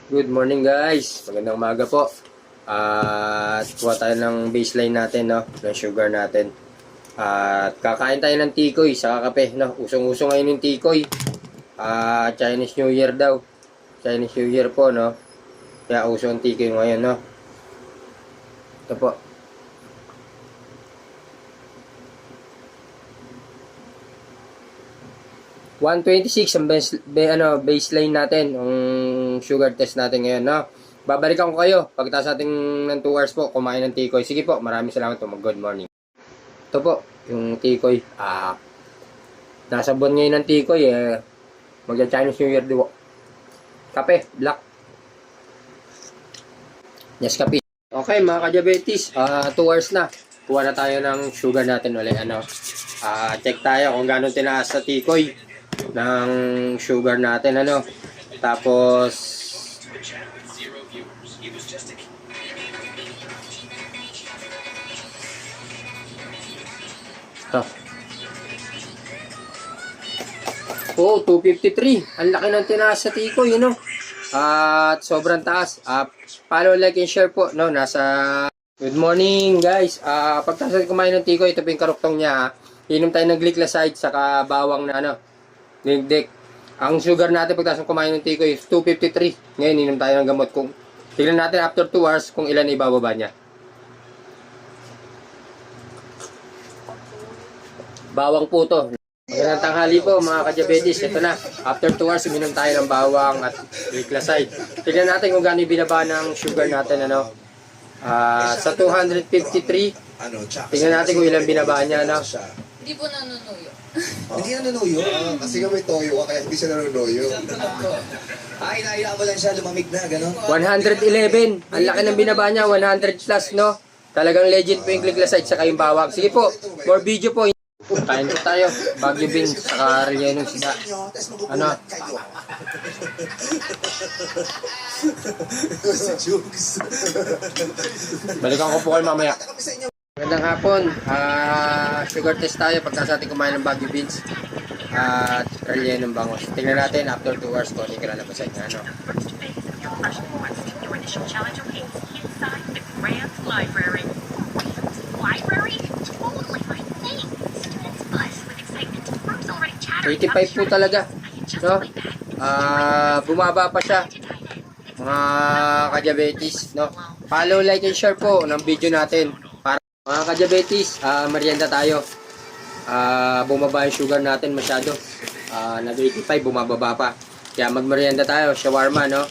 Good morning guys, magandang umaga po. At kuha tayo ng baseline natin, no, ng sugar natin. At kakain tayo ng tikoy sa kape, no. Usong-usong ngayon yung tikoy. Chinese New Year daw. Chinese New Year po, no. Kaya uso ang tikoy ngayon, no. Ito po. $126 ang baseline natin, ang sugar test natin ngayon, no? Babalikan ko kayo pagkatapos natin ng 2 hours po kumain ng tikoy. Sige po, maraming salamat po. Good morning. Ito po, yung tikoy. Nasa buwan ngayon ng tikoy, Chinese New Year diwo. Kape, black. Yes, kape. Okay, mga ka-diabetes, 2 hours na. Kuha na tayo ng sugar natin ulit, check tayo kung gano'ng tinaas sa tikoy ng sugar natin, tapos ito, 253. Ang laki ng tinaas sa tikoy, at sobrang taas. Follow, like, and share po, good morning guys. Pagkatapos kumain ng tikoy, ito po yung karuktong niya. Inom tayo ng glycoside saka bawang na Nigdik. Ang sugar natin pagkatapos kumain ng tikoy is 253. Ngayon, inom tayo ng gamot. Tignan natin after 2 hours kung ilan ibababa niya. Bawang po to. Magandang tanghali po mga ka-diabetes. Ito na. After 2 hours, uminom tayo ng bawang at glycoside. Tignan natin kung gaano binaba ng sugar natin. Sa 253, tingnan natin kung ilan binaba niya. Hindi po nanunuyo. Hindi nanunuyo? Kasi nga may toyo ka, kaya hindi siya nanunuyo. Inaayaan mo lang siya, lumamig na, gano'n? 111. Ang laki ng binaba niya, 100 plus, no? Talagang legit po yung glycoside saka yung bawang. Sige po, more video po. Kain po tayo. Baguio beans saka rellenong sida. Balikan ko po kayo mamaya. Magandang hapon. Sugar test tayo pagkatapos natin kumain ng Baguio beans at rellenong bangos. Tingnan natin after 2 hours kung hindi ka nalabasan niya. Library? Totally my thing. Students buzz with excitement. Rooms already chattering 85 po talaga. No? Bumaba pa siya. Mga ka-diabetes, no? Follow, like, and share po ng video natin. Para mga ka-diabetes, merienda tayo. Bumaba yung sugar natin masyado. Nag-85, bumababa pa. Kaya magmerienda tayo, shawarma, no?